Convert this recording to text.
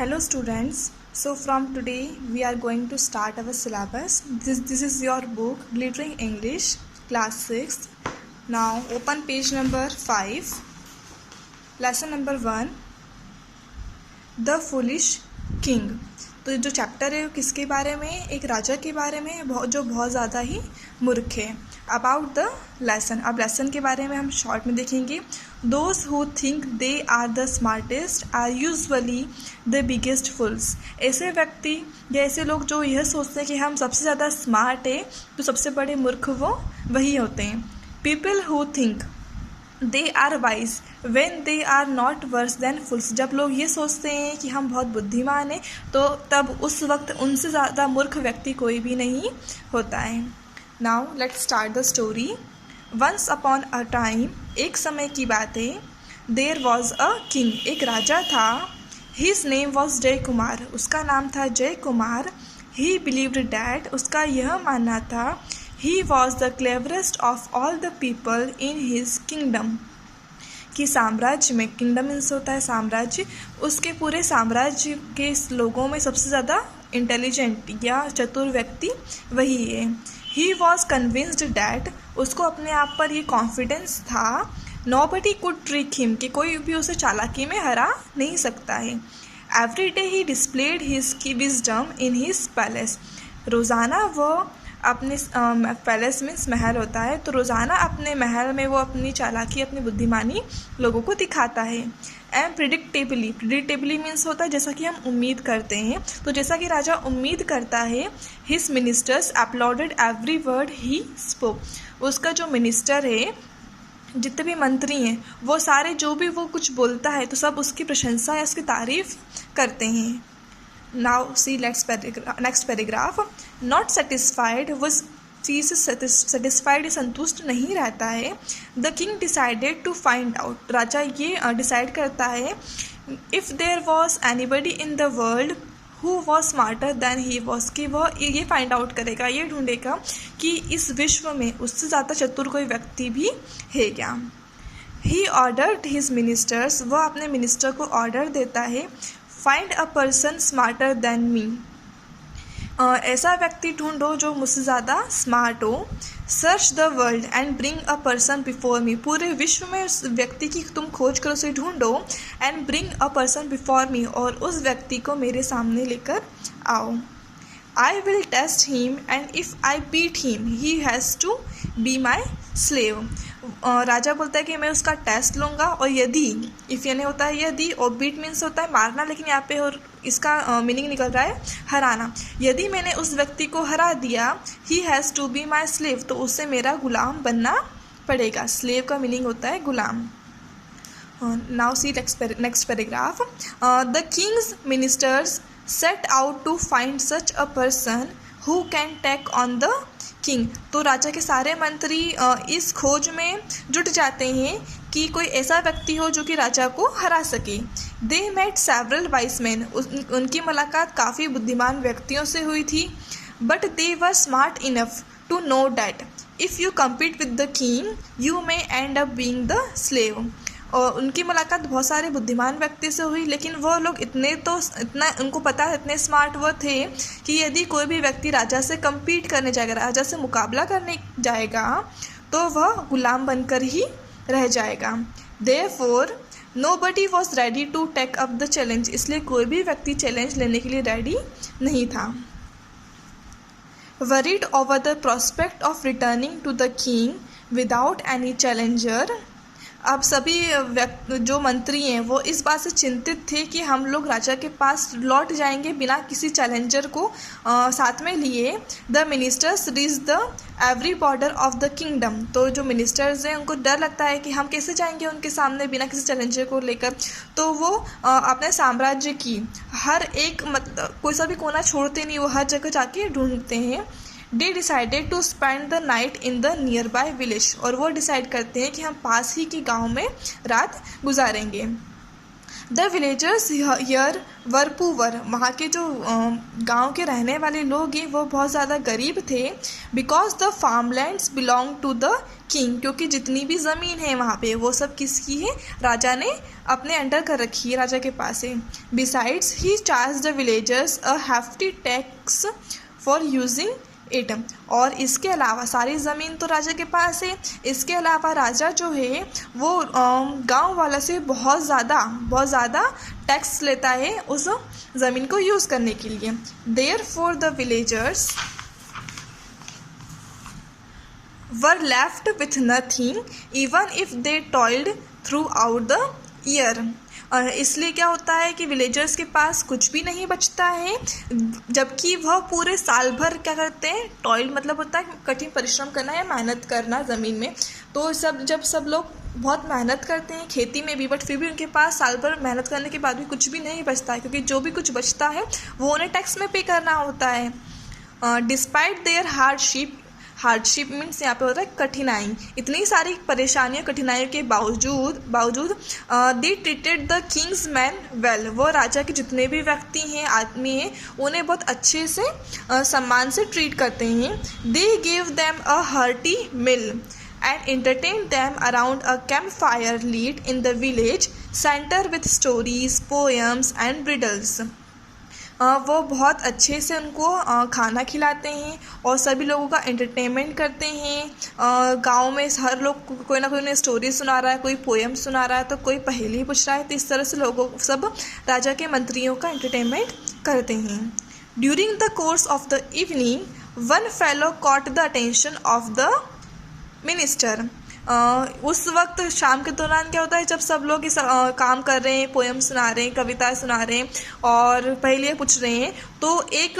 Hello students. So from today we are going to start our syllabus. This is your book Glittering English class 6. Now open page number 5. Lesson number 1. The Foolish King. तो जो chapter है वो किसके बारे में? एक राजा के बारे में जो बहुत ज़्यादा ही मूर्ख है. About the lesson. अब लेसन के बारे में हम शॉर्ट में देखेंगे. Those who think they are the smartest are usually the biggest fools. ऐसे व्यक्ति या ऐसे लोग जो यह सोचते हैं कि हम सबसे ज़्यादा स्मार्ट है तो सबसे बड़े मूर्ख वो वही होते हैं. People who think they are wise when they are not worse than fools. जब लोग ये सोचते हैं कि हम बहुत बुद्धिमान हैं तो तब उस वक्त उनसे ज़्यादा मूर्ख व्यक्ति कोई भी नहीं होता है. Now let's start the story. Once upon a time, एक समय की बात है. देयर वॉज अ किंग, एक राजा था. हिज नेम वॉज जय कुमार, उसका नाम था जय कुमार. ही बिलीव्ड डैट, उसका यह मानना था. He was the cleverest of all the people in his kingdom, कि साम्राज्य में, किंगडम मीन्स होता है साम्राज्य, उसके पूरे साम्राज्य के लोगों में सबसे ज़्यादा इंटेलिजेंट या चतुर व्यक्ति वही है. ही वॉज कन्विंस्ड डैट, उसको अपने आप पर ये कॉन्फिडेंस था. नोबडी कुड ट्रिक हिम, कि कोई भी उसे चालाकी में हरा नहीं सकता है. एवरी डे ही डिस्प्लेड हिज की विजडम इन हिज पैलेस. रोज़ाना वो अपने पैलेस मीन्स महल होता है, तो रोज़ाना अपने महल में वो अपनी चालाकी, अपनी बुद्धिमानी लोगों को दिखाता है. एंड प्रिडिक्टेबली, प्रिडिक्टेबली मीन्स होता है जैसा कि हम उम्मीद करते हैं. तो जैसा कि राजा उम्मीद करता है, his ministers uploaded every word he spoke. उसका जो मिनिस्टर है, जितने भी मंत्री हैं, वो सारे जो भी वो कुछ बोलता है तो सब उसकी प्रशंसा या उसकी तारीफ करते हैं. Now see next paragraph. Not satisfied, वो चीज़ से सेटिस्फाइड, संतुष्ट नहीं रहता है. The king decided to find out, राजा ये डिसाइड करता है, if there was anybody in the world who was smarter than he was, कि वह ये फाइंड आउट करेगा, ये ढूंढेगा कि इस विश्व में उससे ज़्यादा चतुर कोई व्यक्ति भी है क्या. ही ऑर्डर्ड हिज मिनिस्टर्स, वह अपने मिनिस्टर को ऑर्डर देता है, find a person smarter than me, ऐसा व्यक्ति ढूंढो जो मुझसे ज़्यादा स्मार्ट हो. Search the world and bring a person before मी, पूरे विश्व में उस व्यक्ति की तुम खोज करो, उसे ढूंढो. And bring a person before me, और उस व्यक्ति को मेरे सामने लेकर आओ. I will test him and if I beat him he has to be my slave. राजा बोलता है कि मैं उसका टेस्ट लूँगा, और यदि, इफ़ यानी होता है यदि, और बीट मीन्स होता है मारना, लेकिन यहाँ पे और इसका मीनिंग निकल रहा है हराना. यदि मैंने उस व्यक्ति को हरा दिया, he has to be my slave, तो उससे मेरा गुलाम बनना पड़ेगा. स्लेव का मीनिंग होता है गुलाम. Now see next paragraph. The king's ministers set out to find such a person who can take on the king. तो राजा के सारे मंत्री इस खोज में जुट जाते हैं कि कोई ऐसा व्यक्ति हो जो कि राजा को हरा सके. They met several wise man, उनकी मुलाकात काफ़ी बुद्धिमान व्यक्तियों से हुई थी. But they were smart enough to know that if you compete with the king you may end up being the slave. और उनकी मुलाकात बहुत सारे बुद्धिमान व्यक्ति से हुई, लेकिन वो लोग इतना उनको पता है, इतने स्मार्ट वो थे कि यदि कोई भी व्यक्ति राजा से कम्पीट करने जाएगा, राजा से मुकाबला करने जाएगा, तो वह गुलाम बनकर ही रह जाएगा. Therefore nobody was ready to take up the challenge, इसलिए कोई भी व्यक्ति चैलेंज लेने के लिए रेडी नहीं था. Worried over the prospect of returning to the king without any challenger. अब सभी जो मंत्री हैं वो इस बात से चिंतित थे कि हम लोग राजा के पास लौट जाएंगे बिना किसी चैलेंजर को साथ में लिए. The ministers reach the every border of the kingdom, तो जो मिनिस्टर्स हैं उनको डर लगता है कि हम कैसे जाएंगे उनके सामने बिना किसी चैलेंजर को लेकर. तो वो अपने साम्राज्य की हर एक कोई सा भी कोना छोड़ते नहीं, वो हर जगह जाके ढूंढते हैं. They decided to spend the night in the nearby village, और वो डिसाइड करते हैं कि हम पास ही के गांव में रात गुजारेंगे. The villagers here were poor, वहाँ के जो गांव के रहने वाले लोग हैं वो बहुत ज़्यादा गरीब थे। Because the farmlands belong to the king, क्योंकि जितनी भी ज़मीन है वहाँ पे वो सब किसकी है, राजा ने अपने अंडर कर रखी है, राजा के पास है। Besides he charge the villagers a hefty tax for using it, और इसके अलावा सारी ज़मीन तो राजा के पास है, इसके अलावा राजा जो है वो गांव वाला से बहुत ज़्यादा टैक्स लेता है उस ज़मीन को यूज़ करने के लिए। Therefore the villagers were left with nothing even if they toiled throughout the year. इसलिए क्या होता है कि विलेजर्स के पास कुछ भी नहीं बचता है, जबकि वह पूरे साल भर क्या करते हैं, टॉयल मतलब होता है कठिन परिश्रम करना या मेहनत करना ज़मीन में। तो जब सब लोग बहुत मेहनत करते हैं खेती में भी, बट फिर भी उनके पास साल भर मेहनत करने के बाद भी कुछ भी नहीं बचता है, क्योंकि जो भी कुछ बचता है वो उन्हें टैक्स में पे करना होता है। डिस्पाइट देयर हार्डशिप मीन्स यहाँ पे होता है कठिनाई, इतनी सारी परेशानियों कठिनाइयों के बावजूद they treated the Kings man well, वो राजा के जितने भी व्यक्ति हैं, आदमी हैं, उन्हें बहुत अच्छे से सम्मान से ट्रीट करते हैं। They give them a hearty meal and entertain them around a camp fire lit in the village centre with stories, poems and riddles. वो बहुत अच्छे से उनको खाना खिलाते हैं और सभी लोगों का एंटरटेनमेंट करते हैं। गांव में हर लोग कोई ना कोई उन्हें स्टोरी सुना रहा है, कोई पोएम सुना रहा है, तो कोई पहेली पूछ रहा है। तो इस तरह से सब राजा के मंत्रियों का एंटरटेनमेंट करते हैं। During the course of the evening one fellow caught the attention of the minister. उस वक्त शाम के दौरान क्या होता है, जब सब लोग इस काम कर रहे हैं, पोएम सुना रहे हैं, कविता सुना रहे हैं और पहेलियाँ पूछ रहे हैं, तो एक